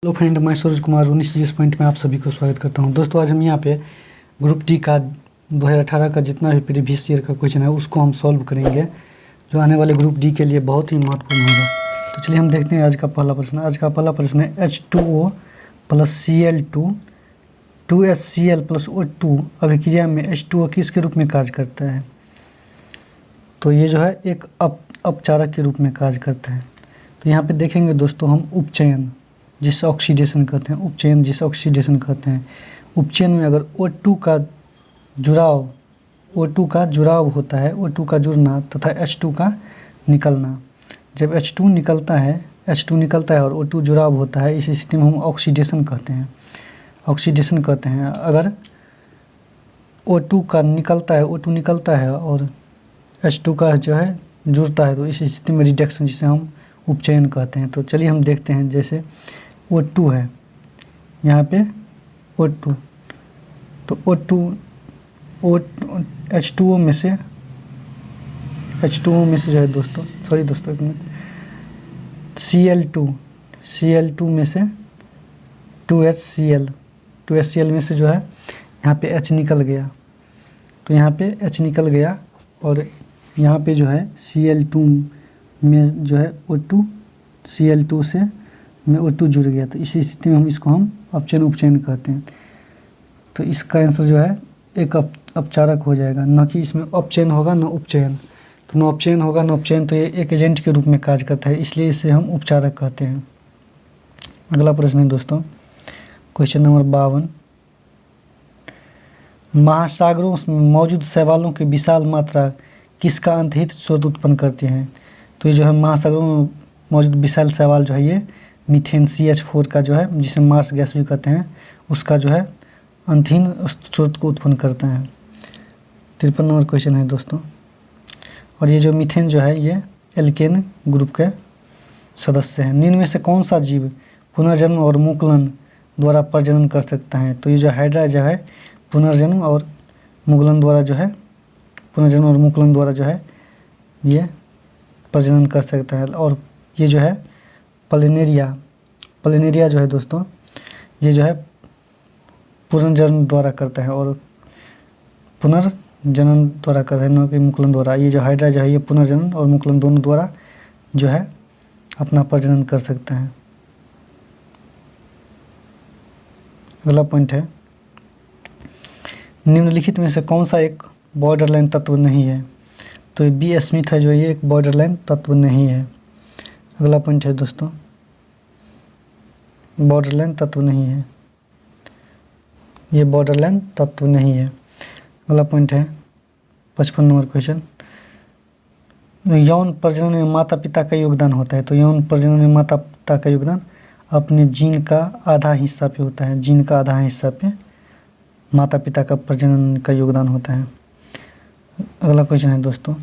Hello friend, मैं Suraj Kumar 19 point में आप सभी को स्वागत करता हूं। दोस्तों, आज हम यहां पे ग्रुप डी का 2018 का जितना भी प्रीवियस ईयर का क्वेश्चन है उसको हम सॉल्व करेंगे, जो आने वाले ग्रुप डी के लिए बहुत ही महत्वपूर्ण होगा। तो चलिए हम देखते हैं आज का पहला प्रश्न। आज का पहला प्रश्न है H2O plus Cl2 2HCl plus O2 अभिक्रिया में H2O किसके रूप में कार्य करता है? तो ये जो है एक अपचारक के रूप में कार्य करता है। तो यहाँ पे देखेंगे दोस्तों, हम उपचयन जिसे ऑक्सीडेशन कहते हैं, उपचयन जिसे ऑक्सीडेशन कहते हैं, उपचयन में अगर O2 का जुड़ाव होता है, O2 का जुड़ना तथा H2 का निकलना। जब H2 निकलता है और O2 जुड़ाव होता है, इस स्थिति में हम ऑक्सीडेशन कहते हैं। अगर O2 निकलता है और H2 का जो है जुड़ता है, तो इस स्थिति में रिडक्शन जिसे हम उपचयन कहते हैं। तो चलिए हम देखते हैं। जैसे O2 है, यहाँ पे O2, तो H2O में से जो है दोस्तों, एक मिनट, Cl2 में से 2HCl में से जो है यहाँ पे H निकल गया। तो यहाँ पे H निकल गया और यहाँ पे जो है Cl2 में जो है O2 Cl2 से में O2 जुड़ गया। तो इसी स्थिति में हम इसको उपचयन कहते हैं। तो इसका आंसर जो है एक अपचारक हो जाएगा, ना कि इसमें अपचयन होगा ना उपचयन। तो ना अपचयन होगा ना उपचयन, तो ये एक एजेंट के रूप में कार्य करता है, इसलिए इसे हम उपचारक कहते हैं। अगला प्रश्न है दोस्तों, क्वेश्चन नंबर 52। महासागरों में मौजूद शैवालों की विशाल मात्रा किसका अंतहित स्रोत उत्पन्न करते हैं? तो ये जो है महासागरों में मौजूद विशाल शैवाल जो है ये मीथेन CH4 का जो है, जिसे मार्स गैस भी कहते हैं, उसका जो है अंतहीन स्रोत को उत्पन्न करता है। 53 नंबर क्वेश्चन है दोस्तों। और ये जो मीथेन जो है ये एल्केन ग्रुप के सदस्य हैं। निम्न में से कौन सा जीव पुनर्जन्म और मुकुलन द्वारा प्रजनन कर सकता है? तो ये जो हाइड्रा जो है पुनर्जन्म और मुकुलन द्वारा ये प्रजनन कर सकता है। और ये जो है प्लेनेरिया जो है दोस्तों, ये जो है पुनर्जन्म द्वारा करता है और पुनर्जनन द्वारा करता है, न कि मुकुलन द्वारा। ये जो हाइड्रा जो है ये पुनर्जनन और मुकुलन दोनों द्वारा जो है अपना प्रजनन कर सकता है। अगला पॉइंट है, निम्नलिखित में से कौन सा एक बॉर्डरलाइन तत्व नहीं है? तो ये B स्मिथ है जो ये एक बॉर्डरलाइन तत्व नहीं है। अगला पॉइंट है दोस्तों, बॉर्डरलाइन तत्व नहीं है, ये बॉर्डरलाइन तत्व नहीं है। अगला पॉइंट है 55 नंबर क्वेश्चन। यौन प्रजनन में माता पिता का योगदान होता है। तो यौन प्रजनन में माता पिता का योगदान अपने जीन का आधा हिस्सा पे होता है। जीन का आधा हिस्सा पे माता पिता का प्रजनन का योगदान होता है। अगला क्वेश्चन है दोस्तों,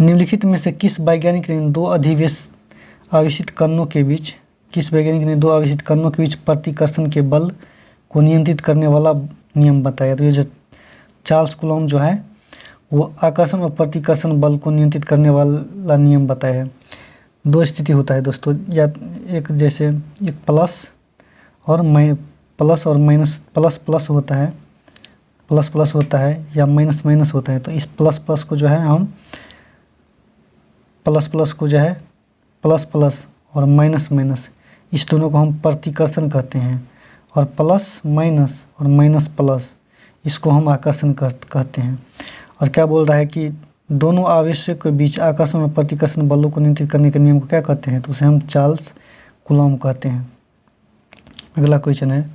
निम्नलिखित में से किस वैज्ञानिक ने दो आवेशित कणों के बीच प्रतिकर्षण के बल को नियंत्रित करने वाला नियम बताया? तो ये जो चार्ल्स कूलॉम जो है वो आकर्षण और प्रतिकर्षण बल को नियंत्रित करने वाला नियम बताया है। दो स्थिति होता है दोस्तों, या एक जैसे एक प्लस और माइनस, प्लस होता है या माइनस होता है। तो इस प्लस को जो है हम प्लस और माइनस इस दोनों को हम प्रतिकर्षण कहते हैं, और प्लस माइनस और माइनस प्लस इसको हम आकर्षण कहते हैं। और क्या बोल रहा है कि दोनों आवेशों के बीच आकर्षण और प्रतिकर्षण बलों को नियंत्रित करने के नियम को क्या कहते हैं? तो उसे हम चार्ल्स कूलॉम कहते हैं। अगला क्वेश्चन है,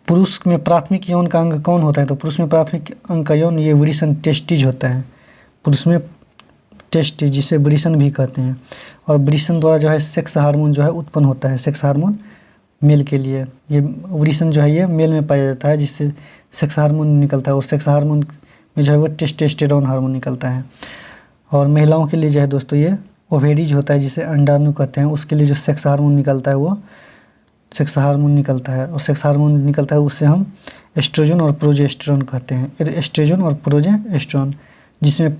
पुरुष में प्राथमिक यौन का अंग कौन होता है? तो पुरुष में प्राथमिक अंग का यौन ये वृषण टेस्टिज होता है। पुरुष में टेस्टिज, जिसे वृषण भी कहते हैं। और वृषण द्वारा जो है सेक्स हार्मोन जो है उत्पन्न होता है, सेक्स हार्मोन मेल के लिए। ये वृषण जो है ये मेल में पाया जाता है, जिससे सेक्स हार्मोन निकलता है, और सेक्स हार्मोन में जो है वो टेस्टोस्टेरोन हार्मोन निकलता है। और महिलाओं के लिए जो है दोस्तों ये ओवेरीज होता है, जिसे अंडाणु कहते हैं, उसके लिए जो सेक्स हार्मोन निकलता है वो सेक्स हार्मोन निकलता है। और सेक्स हार्मोन निकलता है उससे हम एस्ट्रोजन और प्रोजेस्टेरोन कहते हैं। एस्ट्रोजन और प्रोजेस्टेरोन, जिसमें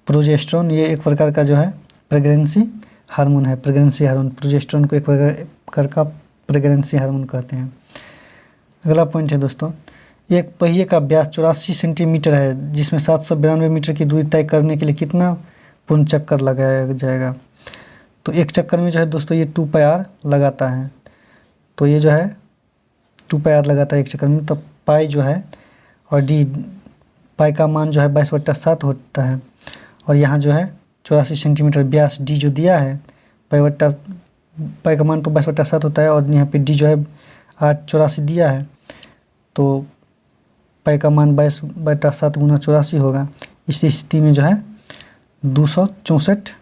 प्रोजेस्टेरोन ये एक प्रकार का जो है प्रेगनेंसी हार्मोन है, प्रेगनेंसी हार्मोन। प्रोजेस्टेरोन को एक प्रकार का प्रेगनेंसी हार्मोन कहते हैं। अगला पॉइंट है दोस्तों, एक पहिए का व्यास 84 सेंटीमीटर है, जिसमें 792 मीटर की दूरी तय करने के लिए कितना पूर्ण चक्कर लगाया जाएगा। तो एक चक्कर में जो है दोस्तों ये 2 पाई लगाता है। तो ये जो है 2 पाई लगाता है एक चक्कर में। तो पाई जो है और डी, पाई का मान जो है 22/7 होता है, और यहाँ जो है 84 सेंटीमीटर व्यास डी जो दिया है, पाई का मान तो 22/7 होता है, और यहाँ पे डी जो है 884 दिया है। तो पाई का मान 22/7 गुना 84 होगा। इस स्थिति में जो है 264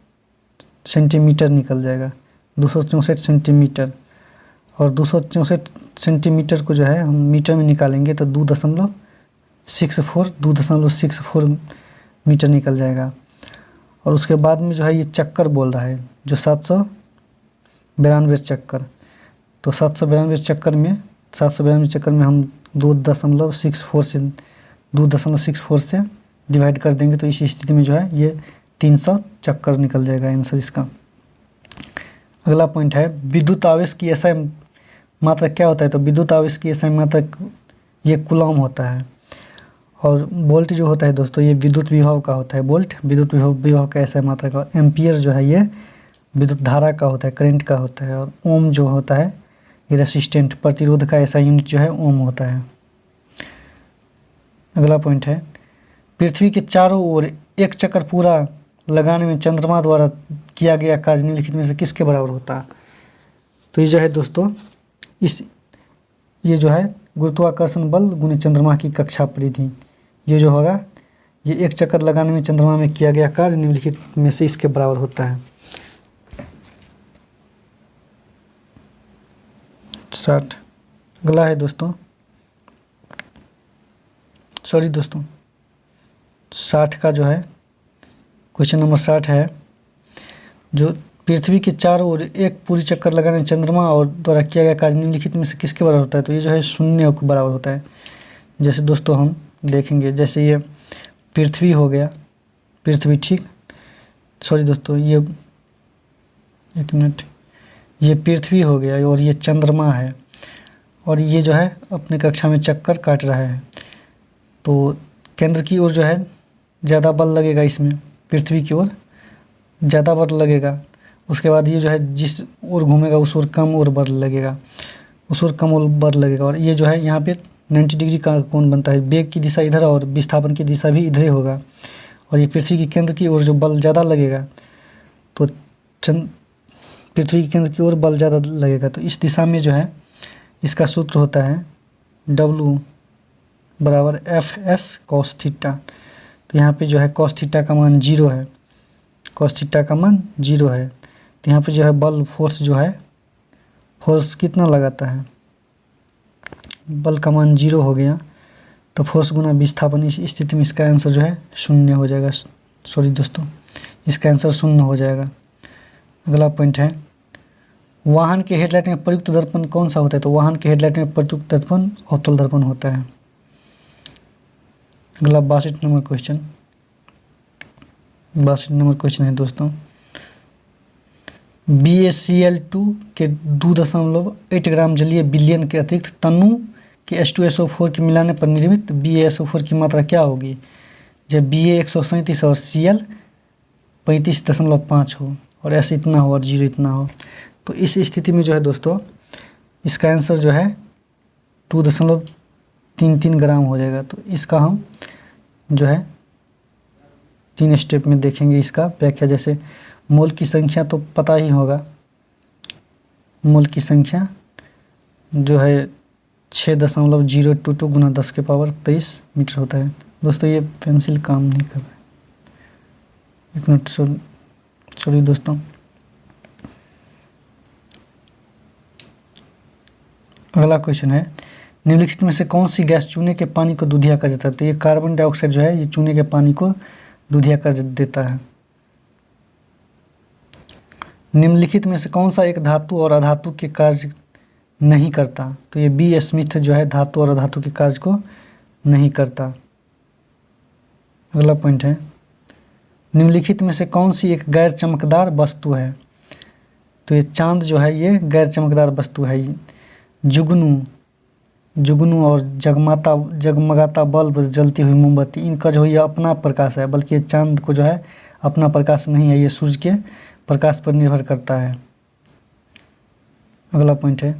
सेंटीमीटर निकल जाएगा, 264 सेंटीमीटर। और 264 सेंटीमीटर को जो है हम मीटर में निकालेंगे तो 2.64 मीटर निकल जाएगा। और उसके बाद में जो है ये चक्कर बोल रहा है जो 792 चक्कर। तो 792 चक्कर में हम 2.64 से डिवाइड कर देंगे, तो इस स्थिति में जो है ये 300 चक्कर निकल जाएगा आंसर इसका। अगला पॉइंट है, विद्युत आवेश की एसआई मात्रा क्या होता है। तो विद्युत आवेश की एसआई मात्रा ये कूलम होता है, और वोल्ट जो होता है दोस्तों ये विद्युत विभव का होता है। वोल्ट विद्युत विभव का एसआई मात्रा का। एम्पियर जो है ये विद्युत धारा का होता है, करंट का होता है। और ओम जो होता है ये रेसिस्टेंट प्रतिरोध का एसआई यूनिट जो है ओम होता है। अगला पॉइंट है, पृथ्वी के चारों ओर एक चक्कर पूरा लगाने में चंद्रमा द्वारा किया गया कार्य निम्नलिखित में से किसके बराबर होता है। तो ये जो है दोस्तों ये जो है गुरुत्वाकर्षण बल गुने चंद्रमा की कक्षा परिधि, ये जो होगा ये एक चक्कर लगाने में चंद्रमा में किया गया कार्य निम्नलिखित में से इसके बराबर होता है। 60। अगला है दोस्तों 60 का जो है क्वेश्चन नंबर 60 है, जो पृथ्वी के चारों ओर एक पूरी चक्कर लगाने में चंद्रमा और द्वारा किया गया कार्य निम्नलिखित में से किसके बराबर होता है। तो ये जो है 0 के बराबर होता है। जैसे दोस्तों हम देखेंगे, जैसे ये पृथ्वी हो गया, पृथ्वी ठीक, सॉरी दोस्तों ये 1 मिनट, ये पृथ्वी हो गया और ये चंद्रमा है, और ये जो है अपने कक्षा में चक्कर काट रहा है। तो केंद्र की ओर जो है ज़्यादा बल लगेगा, इसमें पृथ्वी की ओर ज़्यादा बल लगेगा। उसके बाद ये जो है जिस ओर घूमेगा उस ओर कम और बल लगेगा, और ये जो है यहाँ पे 90 डिग्री का कोण बनता है। वेग की दिशा इधर और विस्थापन की दिशा भी इधर ही होगा, और ये पृथ्वी के केंद्र की ओर जो बल ज़्यादा लगेगा, तो पृथ्वी के केंद्र की ओर बल ज़्यादा लगेगा। तो इस दिशा में जो है इसका सूत्र होता है W बराबर FS cos थीटा। तो यहाँ पे जो है cos थीटा का मान 0 है, तो यहाँ पे जो है बल फोर्स जो है, फोर्स कितना लगाता है, बल का मान 0 हो गया, तो फोर्स गुना विस्थापन, इस स्थिति में इसका आंसर जो है 0 हो जाएगा। सॉरी दोस्तों, इसका आंसर 0 हो जाएगा। अगला पॉइंट है, वाहन के हेडलाइट में प्रयुक्त दर्पण कौन सा होता है। तो वाहन के हेडलाइट में प्रयुक्त दर्पण अवतल दर्पण होता है। अगला 62 नंबर क्वेश्चन है दोस्तों, BaCl2 के 2.8 ग्राम जलीय विलयन के अतिरिक्त तनु के H2SO4 के मिलाने पर निर्मित BaSO4 की मात्रा क्या होगी। जब Ba 137 और Cl 35.5 हो और S इतना हो और 0 इतना हो, तो इस स्थिति में जो है दोस्तों इसका आंसर जो है 2.33 ग्राम हो जाएगा। तो इसका हम जो है 3 स्टेप में देखेंगे इसका व्याख्या। जैसे मोल की संख्या तो पता ही होगा, मोल की संख्या जो है 6.022 गुना 10 के पावर 23 मीटर होता है। दोस्तों ये पेंसिल काम नहीं कर रहा है, 1 मिनट, सॉरी दोस्तों। अगला क्वेश्चन है, निम्नलिखित में से कौन सी गैस चूने के पानी को दूधिया कर देता है। तो ये कार्बन डाइऑक्साइड जो है ये चूने के पानी को दूधिया कर देता है। निम्नलिखित में से कौन सा एक धातु और अधातु के कार्य नहीं करता। तो ये बी स्मिथ जो है धातु और अधातु के कार्य को नहीं करता। अगला पॉइंट है, निम्नलिखित में से कौन सी एक गैर चमकदार वस्तु है? तो ये चांद जो है ये गैर चमकदार वस्तु है। जुगनू और जगमगाता बल्ब, जलती हुई मोमबत्ती, इनका जो है ये अपना प्रकाश है, बल्कि चांद को जो है अपना प्रकाश नहीं है, ये सूर्य के प्रकाश पर निर्भर करता है। अगला पॉइंट है,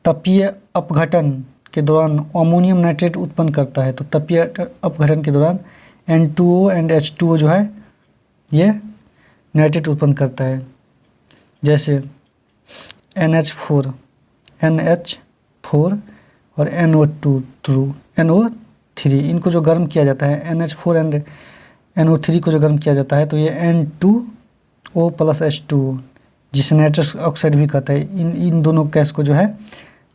तापीय अपघटन के दौरान अमोनियम नाइट्रेट उत्पन्न करता है। तो तापीय अपघटन के दौरान N2O एंड H2O जो है ये नाइट्रेट उत्पन्न करता है। जैसे NH4 और NO3, इनको जो गर्म किया जाता है, NH4 एंड NO3 को जो गर्म किया जाता है तो ये N2O + H2O, जिसे नाइट्रस ऑक्साइड भी कहता है, इन दोनों गैस को जो है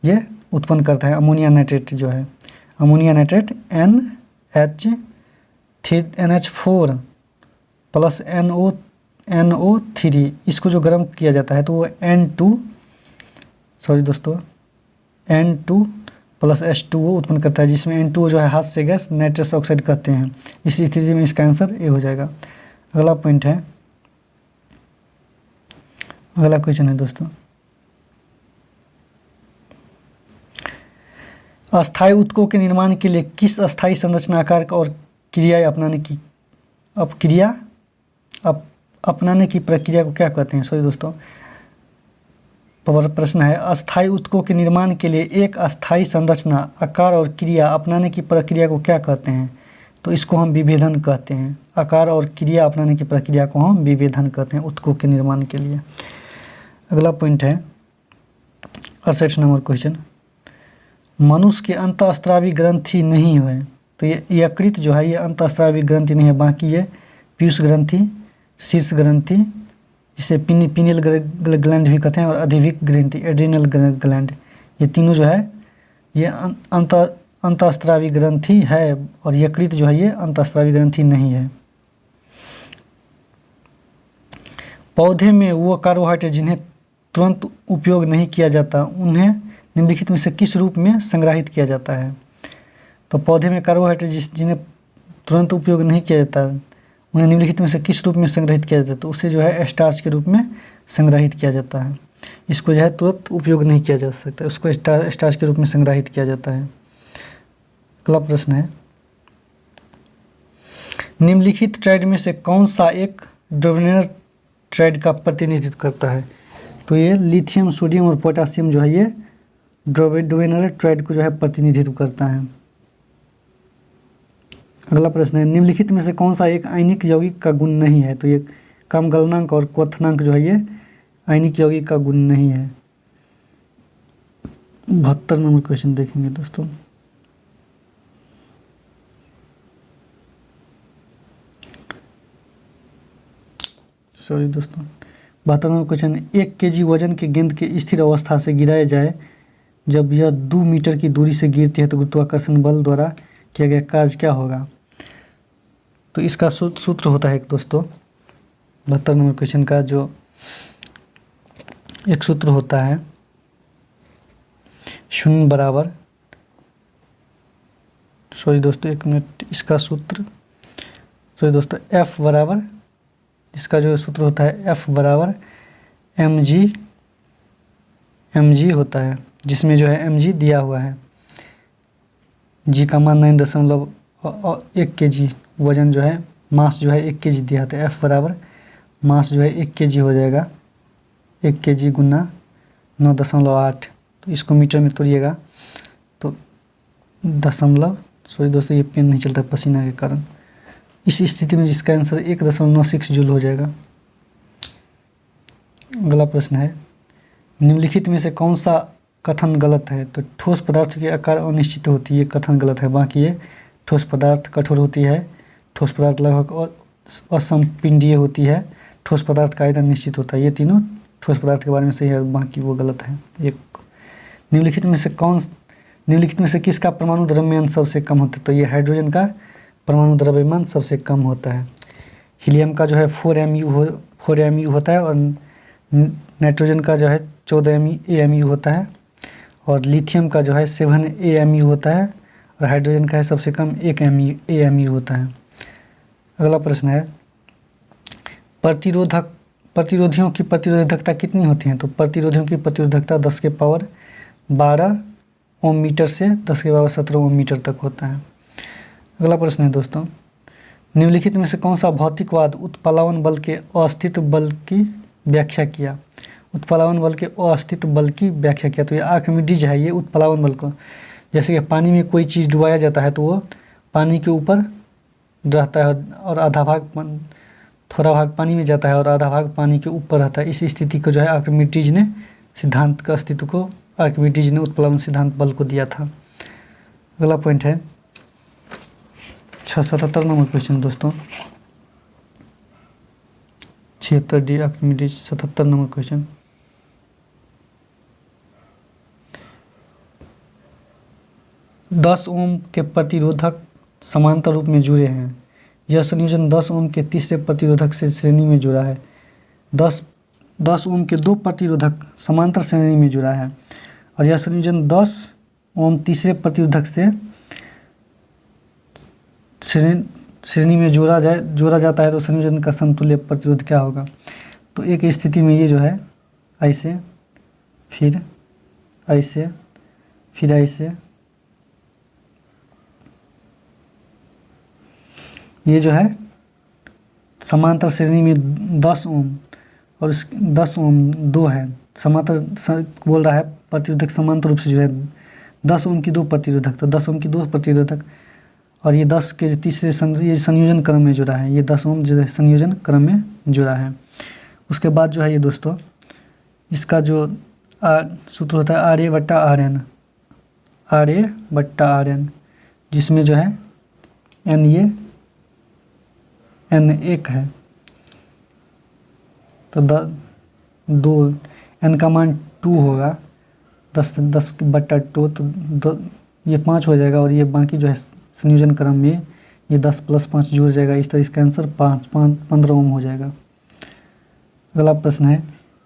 ये उत्पन्न करता है अमोनिया नाइट्रेट जो है। अमोनिया नाइट्रेट NH4 + NO3, इसको जो गर्म किया जाता है तो वो N2 + H2O उत्पन्न करता है, जिसमें N2O जो है हाथ से गैस नाइट्रस ऑक्साइड कहते हैं। इस स्थिति में इसका आंसर ए हो जाएगा। अगला पॉइंट है, अगला क्वेश्चन है दोस्तों, अस्थायी उत्तकों के निर्माण के लिए किस अस्थायी संरचना आकार और क्रियाएं अपनाने की प्रक्रिया को क्या कहते हैं? दोस्तों प्रश्न है, अस्थायी उत्तकों के निर्माण के लिए एक अस्थायी संरचना आकार और क्रिया अपनाने की प्रक्रिया को क्या कहते हैं? तो इसको हम विभेदन कहते हैं। आकार और क्रिया अपनाने की प्रक्रिया को हम विभेदन कहते हैं उत्तकों के निर्माण के लिए। अगला पॉइंट है 68 नंबर क्वेश्चन, मनुष्य के अंतःस्रावी ग्रंथि नहीं है। तो ये यकृत जो है ये अंतःस्रावी ग्रंथि नहीं है, बाकी ये पीयूष ग्रंथि, शीर्ष ग्रंथि, जिसे पिनियल ग्लैंड भी कहते हैं, और अधिविक ग्रंथि, एड्रिनल ग्लैंड, ये तीनों जो है ये अंतःस्रावी ग्रंथि है, और यकृत जो है ये अंतःस्रावी ग्रंथि नहीं है। पौधे में वो कार्बोहाइड्रेट जिन्हें तुरंत उपयोग नहीं किया जाता, उन्हें निम्नलिखित में से किस रूप में संग्रहित किया जाता है? तो पौधे में कार्बोहाइड्रेट जिन्हें तुरंत उपयोग नहीं किया जाता, उन्हें निम्नलिखित में से किस रूप में संग्रहित किया जाता है? तो उसे जो है स्टार्च के रूप में संग्रहित किया जाता है। इसको जो है तुरंत उपयोग नहीं किया जा सकता, उसको स्टार्च के रूप में संग्रहित किया जाता है। अगला प्रश्न है, निम्नलिखित ट्राइड में से कौन सा एक डोवेनर ट्राइड का प्रतिनिधित्व करता है? तो ये लिथियम, सोडियम और पोटासियम जो है ये डोवेनर ट्राइड को जो है प्रतिनिधित्व करता है। अगला प्रश्न है, निम्नलिखित में से कौन सा एक आयनिक यौगिक का गुण नहीं है? तो ये कम गलनांक और क्वथनांक जो है ये आयनिक यौगिक का गुण नहीं है। 72 नंबर क्वेश्चन देखेंगे दोस्तों, सॉरी दोस्तों 72 नंबर क्वेश्चन, 1 kg वजन के गेंद के स्थिर अवस्था से गिराया जाए जब यह 2 मीटर की दूरी से गिरती है तो गुरुत्वाकर्षण बल द्वारा किया गया कार्य क्या होगा? तो इसका सूत्र होता है दोस्तों 72 नंबर क्वेश्चन का जो एक सूत्र होता है, शून्य बराबर, सॉरी दोस्तों एक मिनट, इसका सूत्र, सॉरी दोस्तों F बराबर, इसका जो सूत्र होता है F बराबर mg होता है, जिसमें जो है mg दिया हुआ है, g का मान 9.1 kg, वजन जो है मास जो है 1 kg दिया था। F बराबर मास जो है 1 kg हो जाएगा, 1 kg गुना 9.8, तो इसको मीटर में तोड़िएगा तो दशमलव, सॉरी दोस्तों ये पेन नहीं चलता पसीना के कारण, इस स्थिति में जिसका आंसर 1.96 जूल हो जाएगा। अगला प्रश्न है, निम्नलिखित में से कौन सा कथन गलत है? तो ठोस पदार्थ की आकार अनिश्चित होती है, ये कथन गलत है। बाकी ये ठोस पदार्थ कठोर होती है, ठोस पदार्थ लगभग असंपिंडीय होती है, ठोस पदार्थ का आयतन निश्चित होता है, ये तीनों ठोस पदार्थ के बारे में सही है, बाकी वो गलत है। एक निम्नलिखित में से किसका परमाणु द्रव्यमान सबसे कम होता है? तो ये हाइड्रोजन का परमाणु द्रव्यमान सबसे कम होता है। हीलियम का जो है 4 mu होता है, और नाइट्रोजन का जो है 14 AMU होता है, और लिथियम का जो है 7 AMU होता है, और हाइड्रोजन का है सबसे कम 1 AMU होता है। अगला प्रश्न है, प्रतिरोधियों की प्रतिरोधकता कितनी होती है? तो प्रतिरोधियों की प्रतिरोधकता 10 के पावर 12 ओम मीटर से 10 के पावर 17 ओम मीटर तक होता है। अगला प्रश्न है दोस्तों, निम्नलिखित में से कौन सा भौतिकवाद उत्प्लावन बल के अस्तित्व बल की व्याख्या किया? उत्प्लावन बल के अस्तित्व बल की व्याख्या किया। तो ये आर्किमिडीज है, ये उत्प्लावन बल को, जैसे कि पानी में कोई चीज़ डुबाया जाता है तो वो पानी के ऊपर रहता है और आधा भाग थोड़ा भाग पानी में जाता है और आधा भाग पानी के ऊपर रहता है। इस स्थिति को जो है आर्किमिडीज ने सिद्धांत का अस्तित्व को आर्किमिडीज ने उत्प्लावन सिद्धांत बल को दिया था। अगला पॉइंट है 77 नंबर क्वेश्चन दोस्तों, 76 डी आर्किमिडीज 77 नंबर क्वेश्चन। दस ओम के प्रतिरोधक समांतर रूप में जुड़े हैं। यह संयोजन 10 ओम के तीसरे प्रतिरोधक से श्रेणी में जुड़ा है। 10 ओम के दो प्रतिरोधक समांतर श्रेणी में जुड़ा है और यह संयोजन 10 ओम तीसरे प्रतिरोधक से श्रेणी में जोड़ा जाता है तो संयोजन का समतुल्य प्रतिरोध क्या होगा? तो एक स्थिति में ये जो है ऐसे, फिर ऐसे, फिर ऐसे, ये जो है समांतर श्रेणी में 10 ओम और 10 ओम दो है, समांतर बोल रहा है प्रतिरोधक समांतर रूप से जो है 10 ओम की दो प्रतिरोधक, तो 10 ओम की दो प्रतिरोधक और ये 10 के तीसरे ये संयोजन क्रम में जुड़ा है, ये 10 ओम जो है संयोजन क्रम में जुड़ा है। उसके बाद जो है ये दोस्तों इसका जो सूत्र होता है RA/RN, RA/RN, जिसमें जो है N ये N एक है तो 2 N का मान 2 होगा, 10/2 तो ये 5 हो जाएगा और ये बाकी जो है संयोजन क्रम में ये 10 + 5 जुड़ जाएगा, इस तरह इसका आंसर 15 ओम हो जाएगा। अगला प्रश्न है,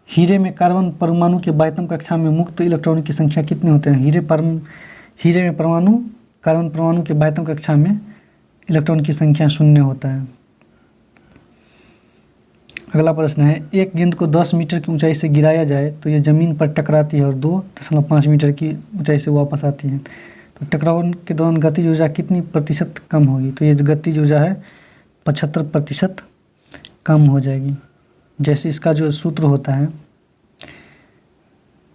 हीरे में कार्बन परमाणु के बाह्यतम कक्षा में मुक्त इलेक्ट्रॉन की संख्या कितने होते हैं? हीरे में कार्बन परमाणु के बाह्यतम कक्षा में इलेक्ट्रॉन की संख्या 0 होता है। अगला प्रश्न है, एक गेंद को 10 मीटर की ऊंचाई से गिराया जाए तो ये ज़मीन पर टकराती है और 2.5 मीटर की ऊंचाई से वापस आती है, तो टकराव के दौरान गतिज ऊर्जा कितनी प्रतिशत कम होगी? तो ये गतिज ऊर्जा है 75% कम हो जाएगी। जैसे इसका जो सूत्र होता है,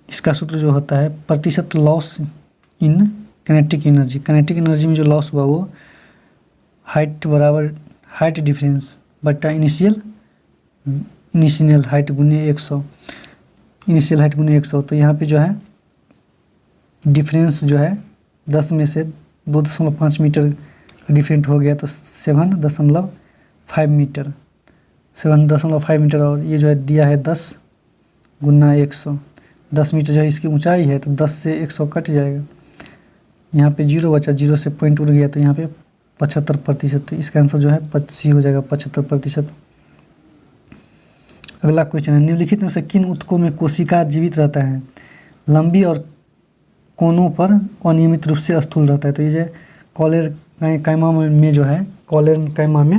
इसका सूत्र जो होता है प्रतिशत लॉस इन काइनेटिक एनर्जी में जो लॉस हुआ वो हाइट बराबर हाइट डिफरेंस बटा इनिशियल हाइट गुने 100, इनिशियल हाइट गुने 100। तो यहाँ पे जो है डिफरेंस जो है 10 में से 2.5 मीटर डिफरेंट हो गया तो 7.5 मीटर, 7.5 मीटर और ये जो है दिया है 10 गुना 100, 10 मीटर जो है इसकी ऊंचाई है तो 10 से 100 कट जाएगा, यहाँ पे 0 बचा, 0 से पॉइंट उड़ गया तो यहाँ पे 75%, तो इसका आंसर जो है 25 हो जाएगा, 75%। अगला क्वेश्चन है, निम्नलिखित में से किन ऊतकों में कोशिका जीवित रहता है? लंबी और कोनों पर अनियमित रूप से स्थूल रहता है। तो ये जो कॉलेरकाइमा में जो है कॉलेरकाइमा में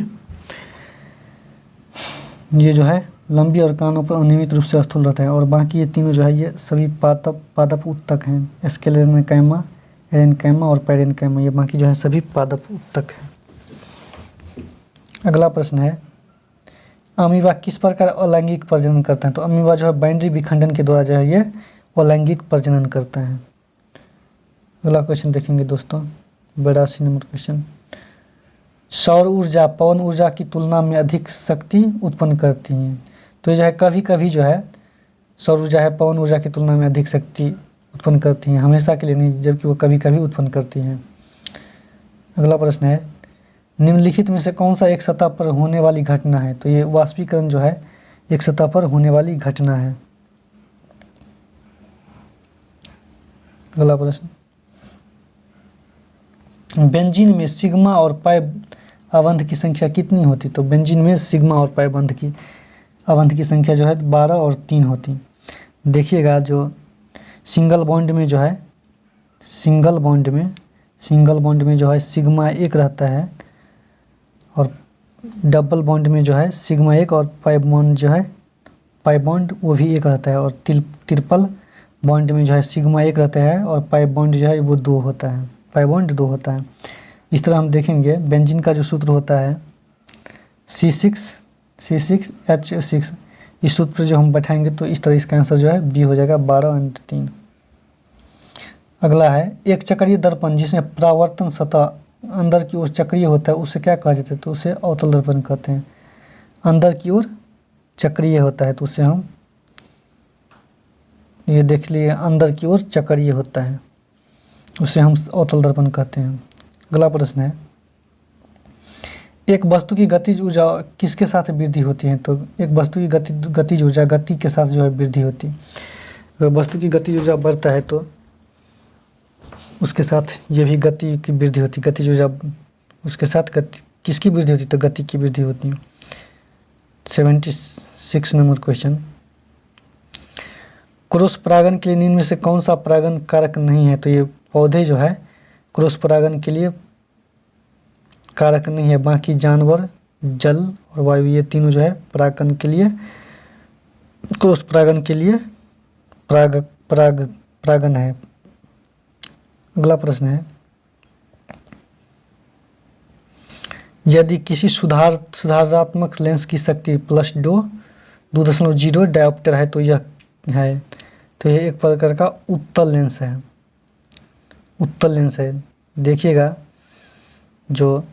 ये जो है लंबी और कानों पर अनियमित रूप से स्थूल रहता है और बाकी ये तीनों जो है ये सभी पादप ऊतक हैं, स्क्लेरेनकाइमा, एरेनकाइमा और पैरेनकाइमा, ये बाकी जो है सभी पादप ऊतक हैं। अगला प्रश्न है, अमीबा किस प्रकार अलैंगिक प्रजनन करते हैं? तो अमीबा जो है बाइनरी विखंडन के द्वारा जो है ये अलैंगिक प्रजनन करते हैं। अगला क्वेश्चन देखेंगे दोस्तों, 82 नंबर क्वेश्चन, सौर ऊर्जा पवन ऊर्जा की तुलना में अधिक शक्ति उत्पन्न करती हैं। तो ये जो है कभी कभी जो है सौर ऊर्जा है पवन ऊर्जा की तुलना में अधिक शक्ति उत्पन्न करती हैं, हमेशा के लिए नहीं, जबकि वो कभी कभी उत्पन्न करती हैं। अगला प्रश्न है, निम्नलिखित में से कौन सा एक सतह पर होने वाली घटना है? तो ये वाष्पीकरण जो है एक सतह पर होने वाली घटना है। अगला प्रश्न, बेंजीन में सिग्मा और पाई अवंध की संख्या कितनी होती? तो बेंजीन में सिग्मा और पाई अवंध की संख्या जो है 12 और 3 होती। देखिएगा जो सिंगल बॉन्ड में जो है सिंगल बॉन्ड में जो है सिग्मा 1 रहता है और डबल बॉन्ड में जो है सिग्मा 1 और पाई बॉन्ड जो है पाई बॉन्ड वो भी 1 रहता है, और ट्रिपल बॉन्ड में जो है सिग्मा 1 रहता है और पाई बॉन्ड जो है वो 2 होता है, पाई बॉन्ड 2 होता है। इस तरह हम देखेंगे बेंजीन का जो सूत्र होता है C6H6, इस सूत्र पर जो हम बैठाएंगे तो इस तरह इसका आंसर जो है बी हो जाएगा 12/3। अगला है एक चक्रीय दर्पण जिसमें परावर्तन सतह अंदर की ओर चक्रीय होता है उसे क्या कहा जाता है, तो उसे अवतल दर्पण कहते हैं। अंदर की ओर चक्रीय होता है तो उसे हम ये देख लिए, अंदर की ओर चक्रीय होता है उसे हम अवतल दर्पण कहते हैं। अगला प्रश्न है एक वस्तु की गतिज ऊर्जा किसके साथ वृद्धि होती है, तो एक वस्तु की गतिज ऊर्जा गति के साथ जो है वृद्धि होती है। अगर वस्तु की गतिज ऊर्जा बढ़ता है तो उसके साथ ये भी गति की वृद्धि होती है, गतिज ऊर्जा उसके साथ गति किसकी वृद्धि होती है, तो गति की वृद्धि होती है। 76 नंबर क्वेश्चन, क्रॉस परागण के लिए निम्न में से कौन सा परागण कारक नहीं है, तो ये पौधे जो है क्रॉस परागण के लिए कारक नहीं है, बाकी जानवर, जल और वायु ये तीनों जो है परागण के लिए क्रॉस परागण के लिए परागण है। अगला प्रश्न है यदि किसी सुधारात्मक लेंस की शक्ति +2.0 डायोप्टर है तो यह है, तो यह एक प्रकार का उत्तल लेंस है, उत्तल लेंस है। देखिएगा जो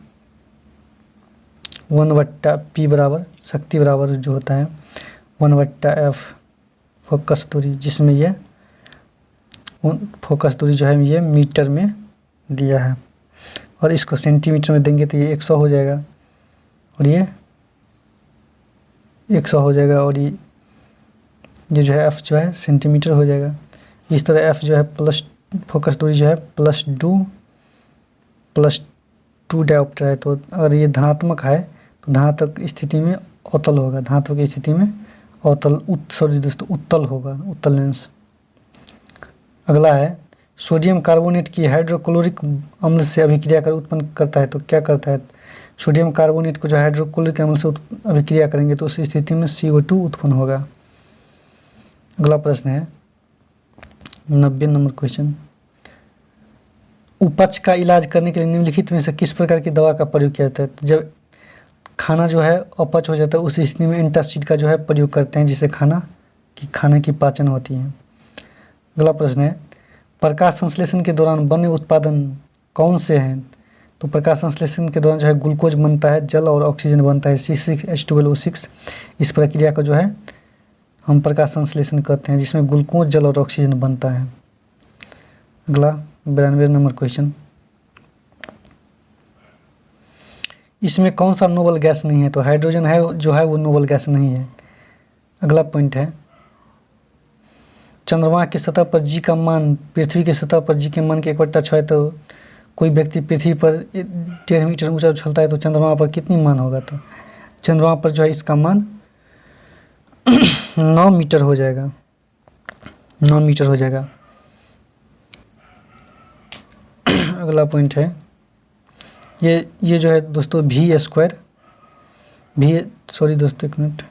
1/P बराबर शक्ति बराबर जो होता है 1/F फोकस दूरी, जिसमें ये फोकस दूरी जो है ये मीटर में दिया है और इसको सेंटीमीटर में देंगे तो ये 100 हो जाएगा और ये 100 हो जाएगा और ये जो है F जो है सेंटीमीटर हो जाएगा। इस तरह F जो है प्लस फोकस दूरी जो है +2 डायोप्टर है, तो अगर ये धनात्मक है तो धनात्मक स्थिति में अवतल होगा, धनात्मक स्थिति में अवतल उत्तल होगा, उत्तल लेंस। अगला है सोडियम कार्बोनेट की हाइड्रोक्लोरिक अम्ल से अभिक्रिया कर उत्पन्न करता है तो क्या करता है, सोडियम कार्बोनेट को जो हाइड्रोक्लोरिक अम्ल से अभिक्रिया करेंगे तो उस स्थिति में CO2 उत्पन्न होगा। अगला प्रश्न है 90 नंबर क्वेश्चन, उपज का इलाज करने के लिए निम्नलिखित में से किस प्रकार की दवा का प्रयोग किया जाता है, जब खाना जो है अपच हो जाता है उस स्थिति में एंटासिड का जो है प्रयोग करते हैं जिससे खाना की पाचन होती है। अगला प्रश्न है प्रकाश संश्लेषण के दौरान बने उत्पादन कौन से हैं, तो प्रकाश संश्लेषण के दौरान जो है ग्लूकोज बनता है, जल और ऑक्सीजन बनता है C6H12O6। इस प्रक्रिया को जो है हम प्रकाश संश्लेषण कहते हैं जिसमें ग्लूकोज, जल और ऑक्सीजन बनता है। अगला 92 नंबर क्वेश्चन, इसमें कौन सा नोबल गैस नहीं है, तो हाइड्रोजन है जो है वो नोबल गैस नहीं है। अगला पॉइंट है चंद्रमा की सतह पर G का मान पृथ्वी की सतह पर G के मान के 1/6 है, तो कोई व्यक्ति पृथ्वी पर 1.5 मीटर ऊंचा उछलता है तो चंद्रमा पर कितनी मान होगा, तो चंद्रमा पर जो है इसका मान 9 मीटर हो जाएगा, 9 मीटर हो जाएगा। अगला पॉइंट है ये जो है दोस्तों दोस्तों एक मिनट,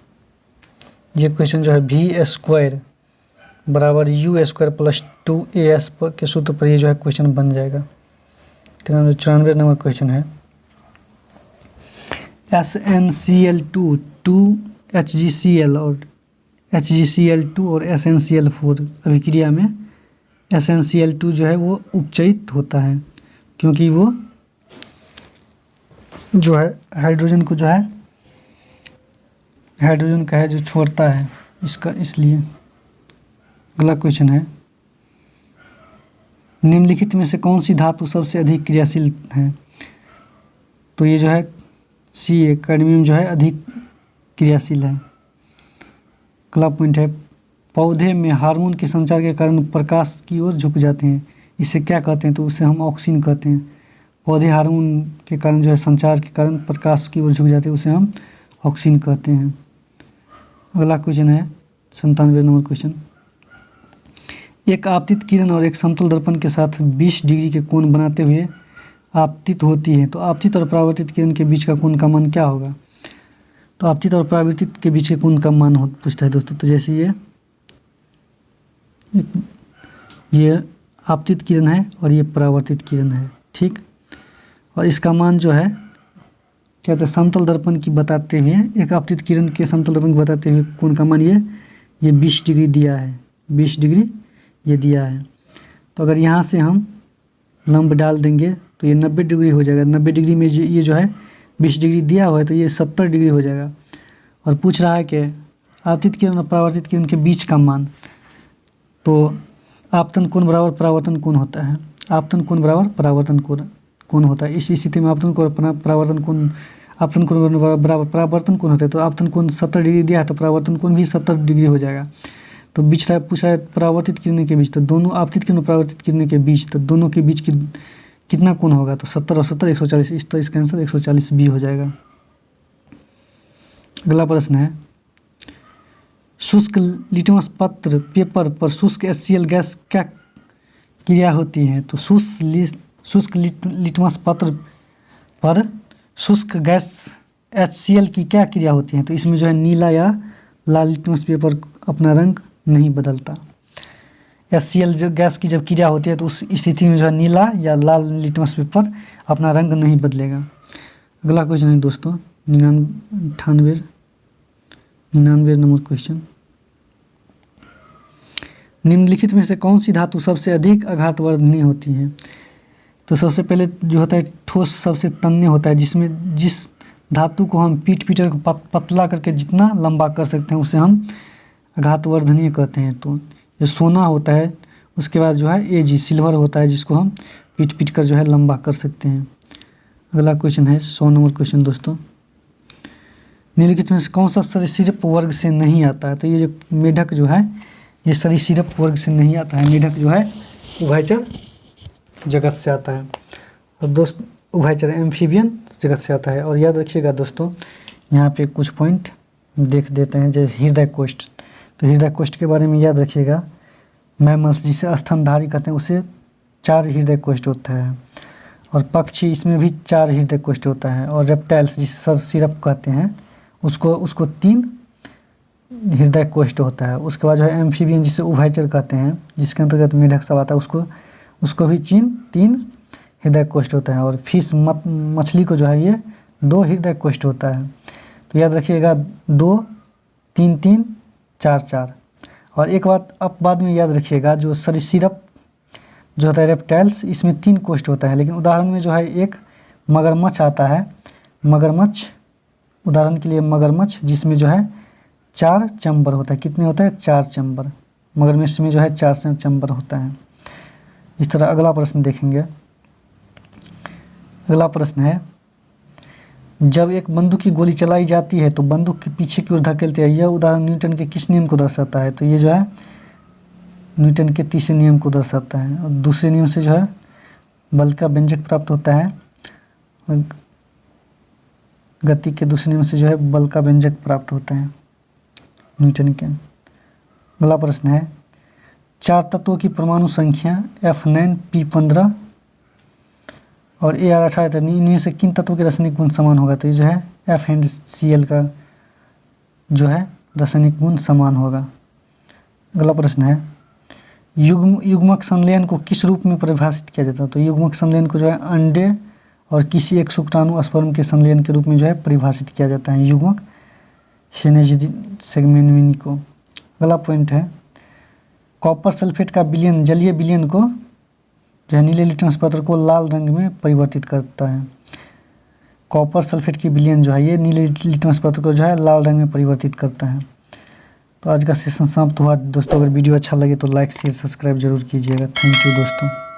ये क्वेश्चन जो है V² बराबर U² + 2AS के सूत्र पर ये जो है क्वेश्चन बन जाएगा। 94 नंबर क्वेश्चन है SnCl2 2HgCl और HgCl2 और SnCl4 अभिक्रिया में SnCl2 जो है वो उपचयित होता है क्योंकि वो जो है हाइड्रोजन को जो है हाइड्रोजन का है जो छोड़ता है इसका, इसलिए। अगला क्वेश्चन है निम्नलिखित में से कौन सी धातु सबसे अधिक क्रियाशील है, तो ये जो है Ca कैडमियम जो है अधिक क्रियाशील है। अगला पॉइंट है पौधे में हार्मोन के संचार के कारण प्रकाश की ओर झुक जाते हैं, इसे क्या कहते हैं, तो उसे हम ऑक्सिन कहते हैं। पौधे हार्मोन के कारण जो है संचार के कारण प्रकाश की ओर झुक जाते हैं उसे हम ऑक्सिन कहते हैं। अगला क्वेश्चन है 97 नंबर क्वेश्चन, एक आपतित किरण और एक समतल दर्पण के साथ 20 डिग्री के कोण बनाते हुए आपतित होती है, तो आपतित और परावर्तित किरण के बीच का कोण का मान क्या होगा, तो आपतित और परावर्तित के बीच के कोण का मान पूछता है दोस्तों। तो जैसे ये आपतित किरण है और ये परावर्तित किरण है, ठीक। और इसका मान जो है क्या कहते हैं, समतल दर्पण की बताते हुए, एक आपतित किरण के समतल दर्पण की बताते हुए कोण का मान ये 20 डिग्री दिया है, 20 डिग्री ये दिया है। तो अगर यहाँ से हम लंब डाल देंगे तो ये 90 डिग्री हो जाएगा। 90 डिग्री में ये जो है 20 डिग्री दिया हुआ है, तो ये 70 डिग्री हो जाएगा। और पूछ रहा है कि आपतित किरण और परावर्तित किरण के बीच का मान। तो आपतन कोण बराबर परावर्तन कोण होता है, आपतन कोण बराबर परावर्तन कोण होता है। इस स्थिति में आपतन कोण परावर्तन कोण, आपतन कोण बराबर परावर्तन कोण होता है। तो आपतन कोण 70 डिग्री दिया है, तो परावर्तन कोण भी 70 डिग्री हो जाएगा। तो बीच रहा है, पूछ रहा है परावर्तित किरण के बीच, तो दोनों आपतित किरण और परावर्तित किरण के बीच, तो दोनों के बीच की कितना कोण होगा। तो 70 और 70 140, इस तरह इसका आंसर 140 बी हो जाएगा। अगला प्रश्न है, शुष्क लिटमस पत्र पेपर पर शुष्क HCl गैस क्या क्रिया होती है। तो शुष्क लिटमस पत्र पर शुष्क गैस HCl की क्या क्रिया होती है। तो इसमें जो है नीला या लाल लिटमस पेपर अपना रंग नहीं बदलता। HCl जो गैस की जब क्रिया होती है तो उस स्थिति में जो है नीला या लाल लिटमस पेपर अपना रंग नहीं बदलेगा। अगला क्वेश्चन है दोस्तों 99 नंबर क्वेश्चन, निम्नलिखित में से कौन सी धातु सबसे अधिक आघातवर्धनीय होती है। तो सबसे पहले जो होता है ठोस सबसे तन्य होता है, जिसमें जिस धातु को हम पीट कर पतला करके जितना लंबा कर सकते हैं उसे हम आघातवर्धनीय कहते हैं। तो ये सोना होता है। उसके बाद जो है Ag सिल्वर होता है, जिसको हम पीट कर जो है लंबा कर सकते हैं। अगला क्वेश्चन है 100 नंबर क्वेश्चन दोस्तों, निम्नलिखित में से कौन सा सरीसृप वर्ग से नहीं आता है। तो ये जो मेढक जो है ये सरीसृप वर्ग से नहीं आता है। मेढक जो है उभयचर जगत से आता है, और दोस्त उभयचर एम्फीबियन जगत से आता है। और याद रखिएगा दोस्तों, यहाँ पे कुछ पॉइंट देख देते हैं, जैसे हृदय कोष्ठ। तो हृदय कोष्ठ के बारे में याद रखिएगा, मैमल्स जिसे स्तनधारी कहते हैं उसे 4 हृदय कोष्ठ होता है, और पक्षी इसमें भी 4 हृदय कोष्ठ होता है, और रेप्टाइल्स जिसे सरीसृप कहते हैं उसको 3 हृदय कोष्ठ होता है। उसके बाद जो है एम्फीबियन जिसे उभयचर कहते हैं, जिसके अंतर्गत मेढक सब आता है, उसको भी 3 हृदय कोष्ठ होता है। और फिश मछली को जो है ये 2 हृदय कोष्ठ होता है। तो याद रखिएगा 2 3 3 4 4। और एक बात अब बाद में याद रखिएगा, जो सरीसृप जो होता है रेप्टाइल्स, इसमें 3 कोष्ठ होता है। लेकिन उदाहरण में जो है एक मगरमच्छ आता है, मगरमच्छ उदाहरण के लिए मगरमच्छ, जिसमें जो है 4 चैम्बर होता है। कितने होता है 4 चैम्बर, मगरमच्छ में जो है 4 चैम्बर होता है। इस तरह अगला प्रश्न देखेंगे। अगला प्रश्न है, जब एक बंदूक की गोली चलाई जाती है तो बंदूक के पीछे की ओर धकेलते हैं। यह उदाहरण न्यूटन के किस नियम को दर्शाता है। तो ये जो है न्यूटन के तीसरे नियम को दर्शाता है। और दूसरे नियम से जो है बल का व्यंजक प्राप्त होता है, और गति के दूसरे नियम से जो है बल का व्यंजक प्राप्त होता है न्यूटन के। अगला प्रश्न है, 4 तत्वों की परमाणु संख्या F9 P15 और Ar18 इनमें से किन तत्वों के रासायनिक गुण समान होगा। तो ये जो है FnCl का जो है रासायनिक गुण समान होगा। अगला प्रश्न है, युग्मक संलयन को किस रूप में परिभाषित किया जाता है। तो युग्मक संलयन को जो है अंडे और किसी एक शुक्राणु स्पर्म के संलयन के रूप में जो है परिभाषित किया जाता है, युग्मक सेगमेंट को। अगला पॉइंट है, कॉपर सल्फेट का विलयन जलीय विलयन को जो है नीले लिटमस पत्र को लाल रंग में परिवर्तित करता है। कॉपर सल्फेट की विलयन जो है ये नीले लिटमस पत्र को जो है लाल रंग में परिवर्तित करता है। तो आज का सेशन समाप्त हुआ दोस्तों। अगर वीडियो अच्छा लगे तो लाइक शेयर सब्सक्राइब जरूर कीजिएगा। थैंक यू दोस्तों।